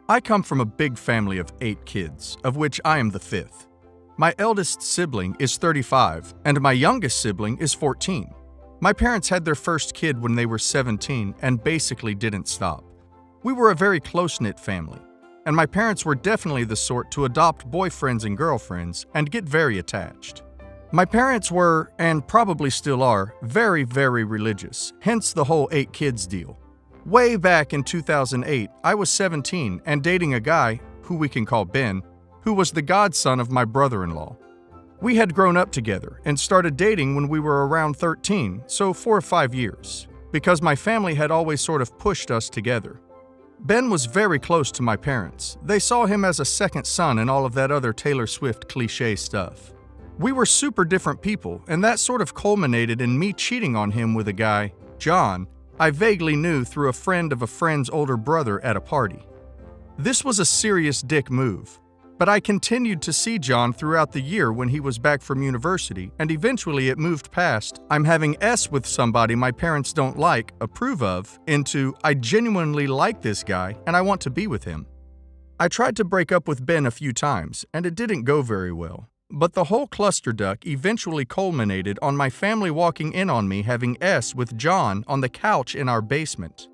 I come from a big family of 8 kids, of which I am the 5th. My eldest sibling is 35, and my youngest sibling is 14. My parents had their first kid when they were 17 and basically didn't stop. We were a very close-knit family, and my parents were definitely the sort to adopt boyfriends and girlfriends and get very attached. My parents were, and probably still are, very, very religious, hence the whole 8 kids deal. Way back in 2008, I was 17 and dating a guy, who we can call Ben, who was the godson of my brother-in-law. We had grown up together and started dating when we were around 13, so 4 or 5 years, because my family had always sort of pushed us together. Ben was very close to my parents. They saw him as a second son and all of that other Taylor Swift cliché stuff. We were super different people, and that sort of culminated in me cheating on him with a guy, John, I vaguely knew through a friend of a friend's older brother at a party. This was a serious dick move, but I continued to see John throughout the year when he was back from university, and eventually it moved past "I'm having S with somebody my parents don't like, approve of" into "I genuinely like this guy and I want to be with him." I tried to break up with Ben a few times, and it didn't go very well. But the whole clusterfuck eventually culminated on my family walking in on me having S with John on the couch in our basement.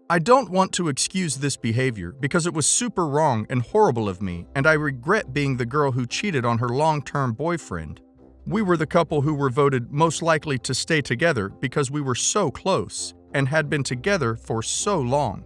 I don't want to excuse this behavior because it was super wrong and horrible of me, and I regret being the girl who cheated on her long-term boyfriend. We were the couple who were voted most likely to stay together because we were so close and had been together for so long.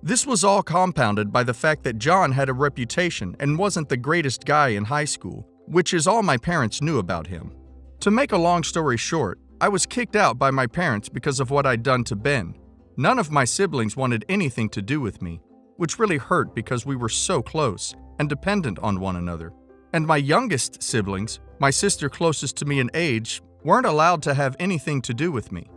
This was all compounded by the fact that John had a reputation and wasn't the greatest guy in high school, which is all my parents knew about him. To make a long story short, I was kicked out by my parents because of what I'd done to Ben. None of my siblings wanted anything to do with me, which really hurt because we were so close and dependent on one another. And my youngest siblings, my sister closest to me in age, weren't allowed to have anything to do with me.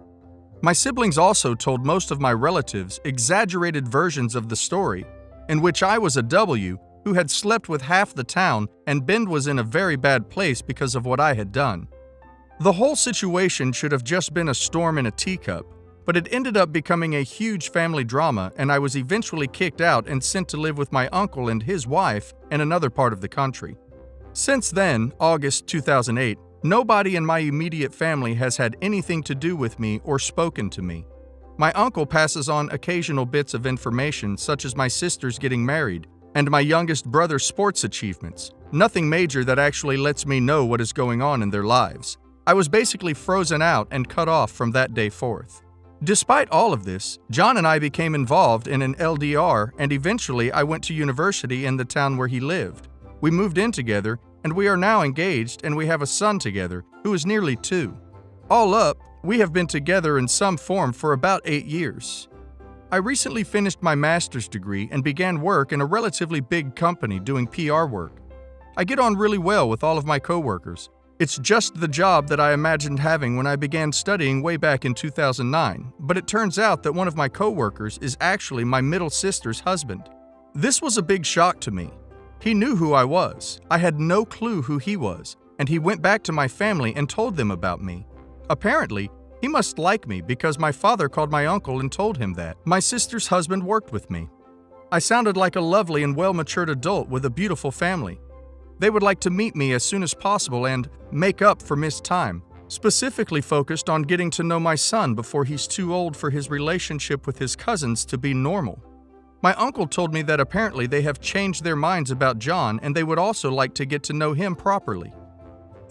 My siblings also told most of my relatives exaggerated versions of the story, in which I was a W who had slept with half the town and Ben was in a very bad place because of what I had done. The whole situation should have just been a storm in a teacup, but it ended up becoming a huge family drama, and I was eventually kicked out and sent to live with my uncle and his wife in another part of the country. Since then, August 2008, nobody in my immediate family has had anything to do with me or spoken to me. My uncle passes on occasional bits of information, such as my sisters getting married and my youngest brother's sports achievements. Nothing major that actually lets me know what is going on in their lives. I was basically frozen out and cut off from that day forth. Despite all of this, John and I became involved in an LDR, and eventually I went to university in the town where he lived. We moved in together, and we are now engaged, and we have a son together, who is nearly 2. All up, we have been together in some form for about 8 years. I recently finished my master's degree and began work in a relatively big company doing PR work. I get on really well with all of my coworkers. It's just the job that I imagined having when I began studying way back in 2009, but it turns out that one of my coworkers is actually my middle sister's husband. This was a big shock to me. He knew who I was. I had no clue who he was, and he went back to my family and told them about me. Apparently, he must like me because my father called my uncle and told him that. My sister's husband worked with me. I sounded like a lovely and well-matured adult with a beautiful family. They would like to meet me as soon as possible and make up for missed time, specifically focused on getting to know my son before he's too old for his relationship with his cousins to be normal. My uncle told me that apparently they have changed their minds about John and they would also like to get to know him properly.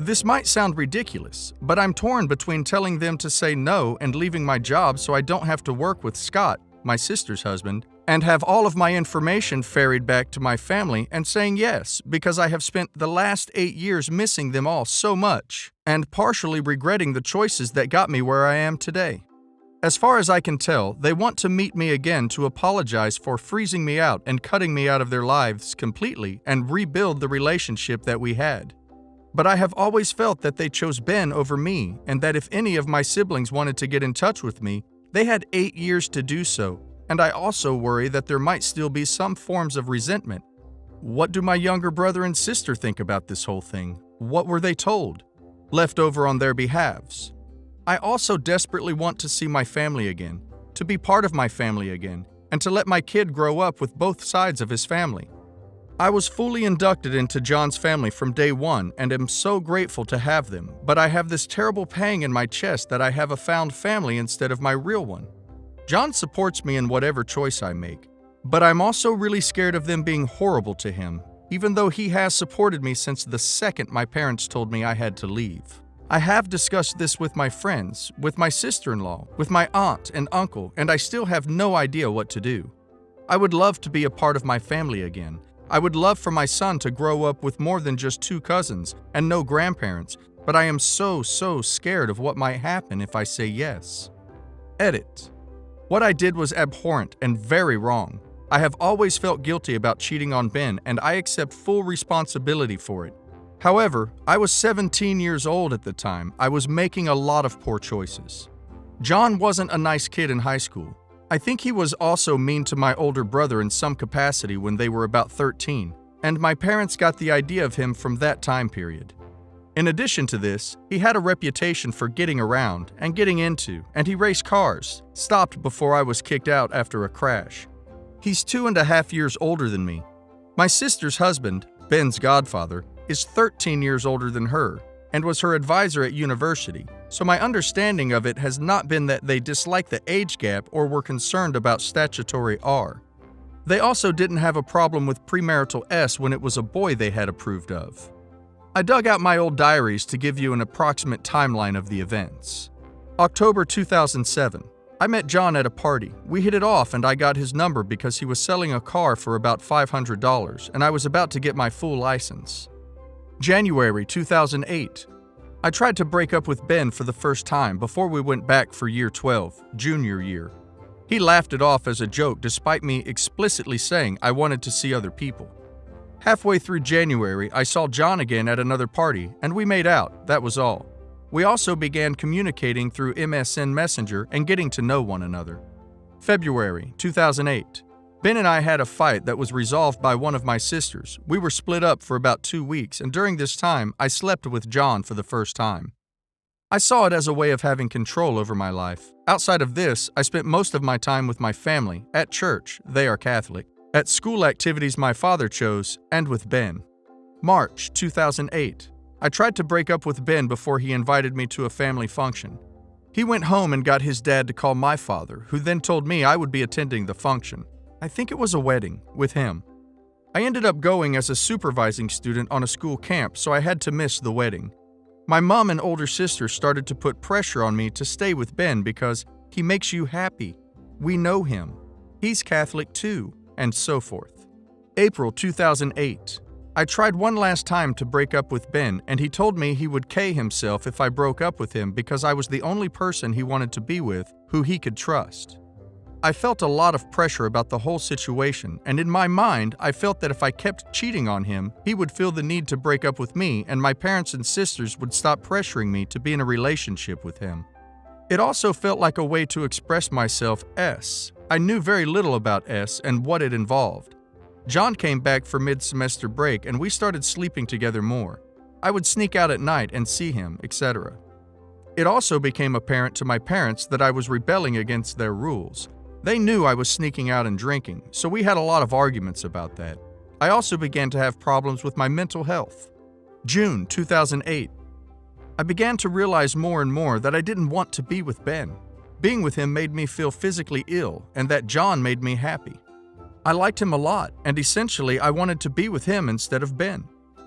This might sound ridiculous, but I'm torn between telling them to say no and leaving my job so I don't have to work with Scott, my sister's husband, and have all of my information ferried back to my family, and saying yes because I have spent the last 8 years missing them all so much and partially regretting the choices that got me where I am today. As far as I can tell, they want to meet me again to apologize for freezing me out and cutting me out of their lives completely and rebuild the relationship that we had. But I have always felt that they chose Ben over me, and that if any of my siblings wanted to get in touch with me, they had 8 years to do so, and I also worry that there might still be some forms of resentment. What do my younger brother and sister think about this whole thing? What were they told? Left over on their behalves. I also desperately want to see my family again, to be part of my family again, and to let my kid grow up with both sides of his family. I was fully inducted into John's family from day one and am so grateful to have them, but I have this terrible pang in my chest that I have a found family instead of my real one. John supports me in whatever choice I make, but I'm also really scared of them being horrible to him, even though he has supported me since the second my parents told me I had to leave. I have discussed this with my friends, with my sister-in-law, with my aunt and uncle, and I still have no idea what to do. I would love to be a part of my family again. I would love for my son to grow up with more than just 2 cousins and no grandparents, but I am so scared of what might happen if I say yes. Edit. What I did was abhorrent and very wrong. I have always felt guilty about cheating on Ben, and I accept full responsibility for it. However, I was 17 years old at the time. I was making a lot of poor choices. John wasn't a nice kid in high school. I think he was also mean to my older brother in some capacity when they were about 13, and my parents got the idea of him from that time period. In addition to this, he had a reputation for getting around and getting into, and he raced cars, stopped before I was kicked out after a crash. He's 2.5 years older than me. My sister's husband, Ben's godfather, is 13 years older than her and was her advisor at university, so my understanding of it has not been that they dislike the age gap or were concerned about statutory R. They also didn't have a problem with premarital S when it was a boy they had approved of. I dug out my old diaries to give you an approximate timeline of the events. October 2007. I met John at a party. We hit it off and I got his number because he was selling a car for about $500 and I was about to get my full license. January 2008. I tried to break up with Ben for the first time before we went back for year 12, junior year. He laughed it off as a joke despite me explicitly saying I wanted to see other people. Halfway through January, I saw John again at another party and we made out, that was all. We also began communicating through MSN Messenger and getting to know one another. February 2008. Ben and I had a fight that was resolved by one of my sisters. We were split up for about 2 weeks, and during this time, I slept with John for the first time. I saw it as a way of having control over my life. Outside of this, I spent most of my time with my family, at church, they are Catholic, at school activities my father chose, and with Ben. March 2008. I tried to break up with Ben before he invited me to a family function. He went home and got his dad to call my father, who then told me I would be attending the function. I think it was a wedding, with him. I ended up going as a supervising student on a school camp, so I had to miss the wedding. My mom and older sister started to put pressure on me to stay with Ben because he makes you happy. We know him. He's Catholic too, and so forth. April 2008. I tried one last time to break up with Ben, and he told me he would K himself if I broke up with him because I was the only person he wanted to be with who he could trust. I felt a lot of pressure about the whole situation, and in my mind, I felt that if I kept cheating on him, he would feel the need to break up with me and my parents and sisters would stop pressuring me to be in a relationship with him. It also felt like a way to express myself. I knew very little about S and what it involved. John came back for mid-semester break and we started sleeping together more. I would sneak out at night and see him, etc. It also became apparent to my parents that I was rebelling against their rules. They knew I was sneaking out and drinking, so we had a lot of arguments about that. I also began to have problems with my mental health. June 2008. I began to realize more and more that I didn't want to be with Ben. Being with him made me feel physically ill, and that John made me happy. I liked him a lot, and essentially I wanted to be with him instead of Ben.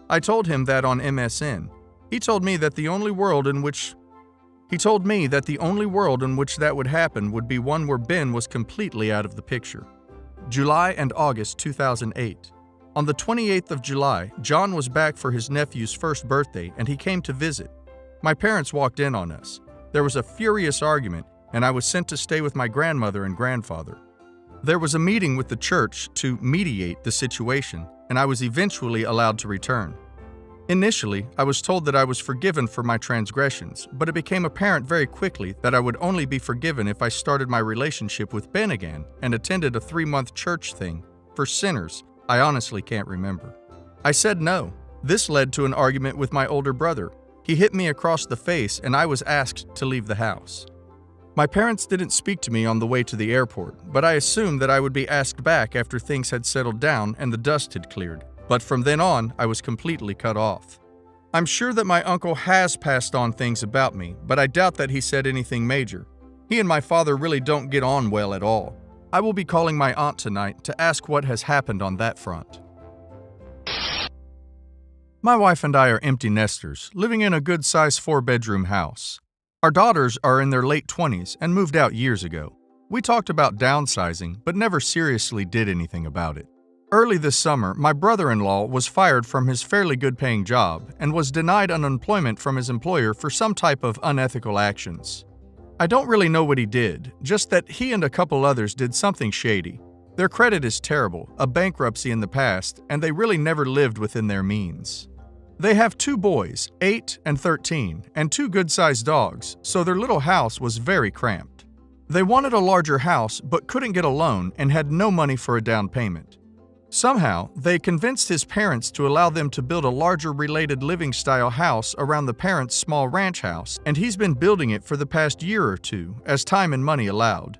I told him that on MSN. He told me that the only world in which that would happen would be one where Ben was completely out of the picture. July and August 2008. On the 28th of July, John was back for his nephew's first birthday and he came to visit. My parents walked in on us. There was a furious argument and I was sent to stay with my grandmother and grandfather. There was a meeting with the church to mediate the situation and I was eventually allowed to return. Initially, I was told that I was forgiven for my transgressions, but it became apparent very quickly that I would only be forgiven if I started my relationship with Ben again and attended a 3-month church thing. For sinners, I honestly can't remember. I said no. This led to an argument with my older brother. He hit me across the face and I was asked to leave the house. My parents didn't speak to me on the way to the airport, but I assumed that I would be asked back after things had settled down and the dust had cleared. But from then on, I was completely cut off. I'm sure that my uncle has passed on things about me, but I doubt that he said anything major. He and my father really don't get on well at all. I will be calling my aunt tonight to ask what has happened on that front. My wife and I are empty nesters, living in a good-sized 4-bedroom house. Our daughters are in their late 20s and moved out years ago. We talked about downsizing, but never seriously did anything about it. Early this summer, my brother-in-law was fired from his fairly good-paying job and was denied unemployment from his employer for some type of unethical actions. I don't really know what he did, just that he and a couple others did something shady. Their credit is terrible, a bankruptcy in the past, and they really never lived within their means. They have 2 boys, 8 and 13, and 2 good-sized dogs, so their little house was very cramped. They wanted a larger house but couldn't get a loan and had no money for a down payment. Somehow, they convinced his parents to allow them to build a larger related living style house around the parents' small ranch house, and he's been building it for the past year or 2, as time and money allowed.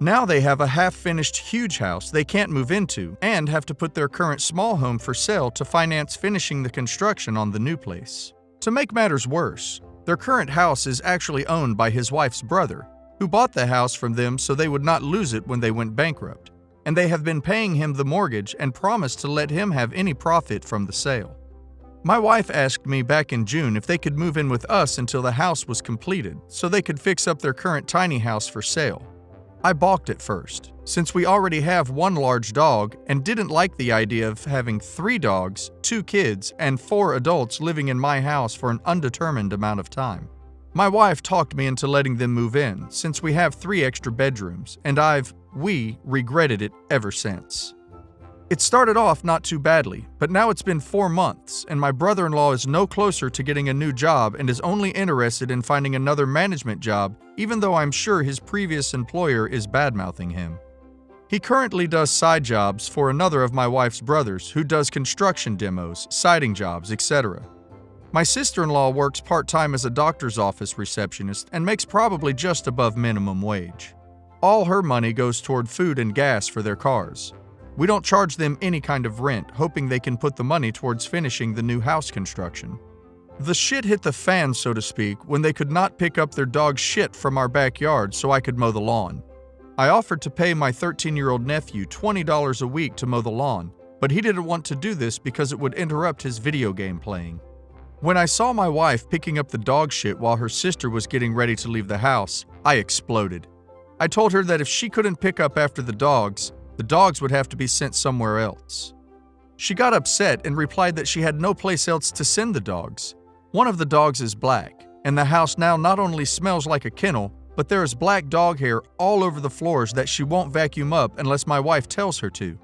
Now they have a half-finished huge house they can't move into and have to put their current small home for sale to finance finishing the construction on the new place. To make matters worse, their current house is actually owned by his wife's brother, who bought the house from them so they would not lose it when they went bankrupt, and they have been paying him the mortgage and promised to let him have any profit from the sale. My wife asked me back in June if they could move in with us until the house was completed so they could fix up their current tiny house for sale. I balked at first, since we already have 1 large dog and didn't like the idea of having 3 dogs, 2 kids, and 4 adults living in my house for an undetermined amount of time. My wife talked me into letting them move in, since we have 3 extra bedrooms, and we regretted it ever since. It started off not too badly, but now it's been 4 months, and my brother-in-law is no closer to getting a new job and is only interested in finding another management job, even though I'm sure his previous employer is bad-mouthing him. He currently does side jobs for another of my wife's brothers who does construction demos, siding jobs, etc. My sister-in-law works part-time as a doctor's office receptionist and makes probably just above minimum wage. All her money goes toward food and gas for their cars. We don't charge them any kind of rent, hoping they can put the money towards finishing the new house construction. The shit hit the fan, so to speak, when they could not pick up their dog's shit from our backyard so I could mow the lawn. I offered to pay my 13-year-old nephew $20 a week to mow the lawn, but he didn't want to do this because it would interrupt his video game playing. When I saw my wife picking up the dog shit while her sister was getting ready to leave the house, I exploded. I told her that if she couldn't pick up after the dogs would have to be sent somewhere else. She got upset and replied that she had no place else to send the dogs. One of the dogs is black, and the house now not only smells like a kennel, but there is black dog hair all over the floors that she won't vacuum up unless my wife tells her to.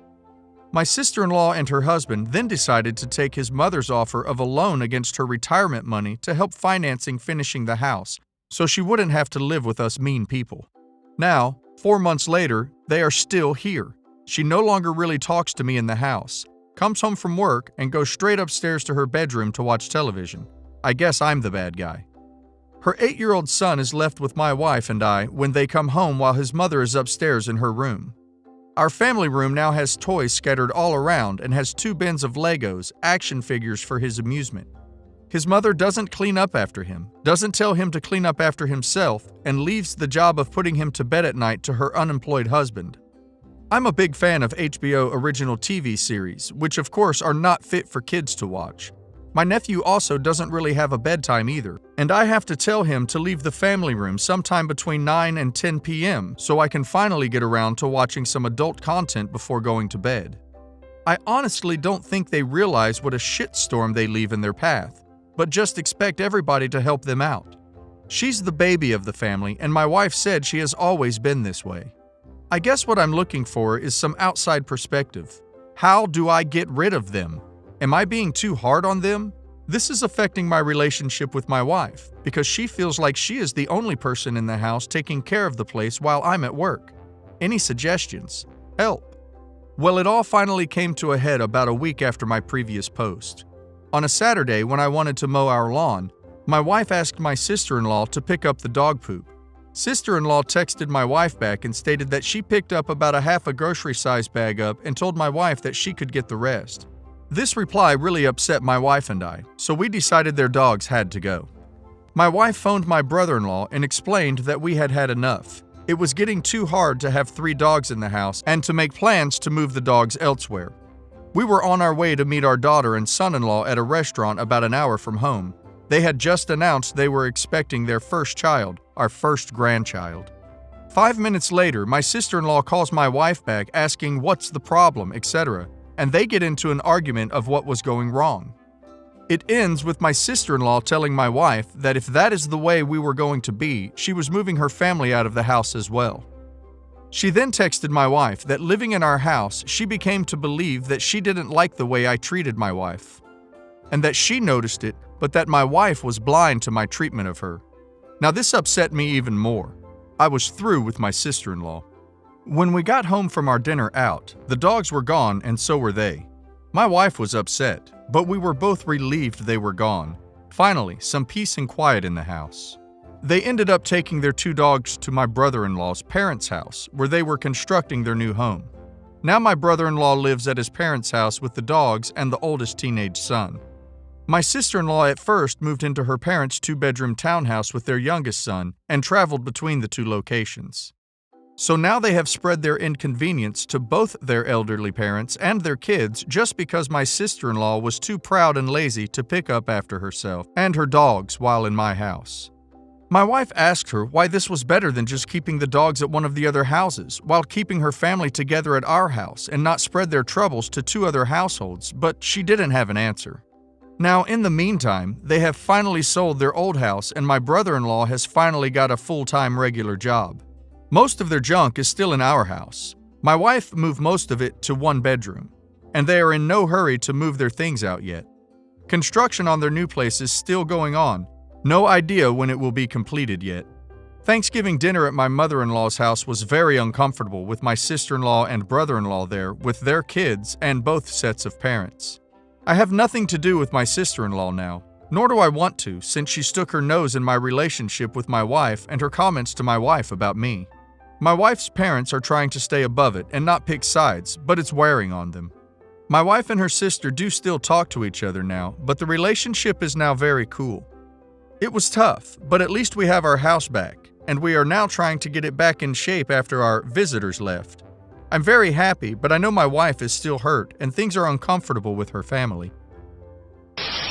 My sister-in-law and her husband then decided to take his mother's offer of a loan against her retirement money to help financing finishing the house, so she wouldn't have to live with us mean people. Now, 4 months later, they are still here. She no longer really talks to me in the house, comes home from work, and goes straight upstairs to her bedroom to watch television. I guess I'm the bad guy. Her 8-year-old son is left with my wife and I when they come home while his mother is upstairs in her room. Our family room now has toys scattered all around and has 2 bins of Legos, action figures for his amusement. His mother doesn't clean up after him, doesn't tell him to clean up after himself, and leaves the job of putting him to bed at night to her unemployed husband. I'm a big fan of HBO original TV series, which of course are not fit for kids to watch. My nephew also doesn't really have a bedtime either, and I have to tell him to leave the family room sometime between 9 and 10 p.m. so I can finally get around to watching some adult content before going to bed. I honestly don't think they realize what a shitstorm they leave in their path, but just expect everybody to help them out. She's the baby of the family, and my wife said she has always been this way. I guess what I'm looking for is some outside perspective. How do I get rid of them? Am I being too hard on them? This is affecting my relationship with my wife because she feels like she is the only person in the house taking care of the place while I'm at work. Any suggestions? Help. Well, it all finally came to a head about a week after my previous post. On a Saturday when I wanted to mow our lawn, my wife asked my sister-in-law to pick up the dog poop. Sister-in-law texted my wife back and stated that she picked up about a half a grocery-sized bag up and told my wife that she could get the rest. This reply really upset my wife and I, so we decided their dogs had to go. My wife phoned my brother-in-law and explained that we had had enough. It was getting too hard to have 3 dogs in the house and to make plans to move the dogs elsewhere. We were on our way to meet our daughter and son-in-law at a restaurant about an hour from home. They had just announced they were expecting their first child, our first grandchild. 5 minutes later, my sister-in-law calls my wife back asking what's the problem, etc., and they get into an argument of what was going wrong. It ends with my sister-in-law telling my wife that if that is the way we were going to be, she was moving her family out of the house as well. She then texted my wife that living in our house, she became to believe that she didn't like the way I treated my wife, and that she noticed it, but that my wife was blind to my treatment of her. Now this upset me even more. I was through with my sister-in-law. When we got home from our dinner out, the dogs were gone and so were they. My wife was upset, but we were both relieved they were gone. Finally, some peace and quiet in the house. They ended up taking their 2 dogs to my brother-in-law's parents' house, where they were constructing their new home. Now my brother-in-law lives at his parents' house with the dogs and the oldest teenage son. My sister-in-law at first moved into her parents' 2-bedroom townhouse with their youngest son and traveled between the 2 locations. So now they have spread their inconvenience to both their elderly parents and their kids just because my sister-in-law was too proud and lazy to pick up after herself and her dogs while in my house. My wife asked her why this was better than just keeping the dogs at one of the other houses while keeping her family together at our house and not spread their troubles to 2 other households, but she didn't have an answer. Now, in the meantime, they have finally sold their old house and my brother-in-law has finally got a full-time regular job. Most of their junk is still in our house. My wife moved most of it to 1 bedroom, and they are in no hurry to move their things out yet. Construction on their new place is still going on. No idea when it will be completed yet. Thanksgiving dinner at my mother-in-law's house was very uncomfortable with my sister-in-law and brother-in-law there with their kids and both sets of parents. I have nothing to do with my sister-in-law now, nor do I want to since she stuck her nose in my relationship with my wife and her comments to my wife about me. My wife's parents are trying to stay above it and not pick sides, but it's wearing on them. My wife and her sister do still talk to each other now, but the relationship is now very cool. It was tough, but at least we have our house back, and we are now trying to get it back in shape after our visitors left. I'm very happy, but I know my wife is still hurt and things are uncomfortable with her family.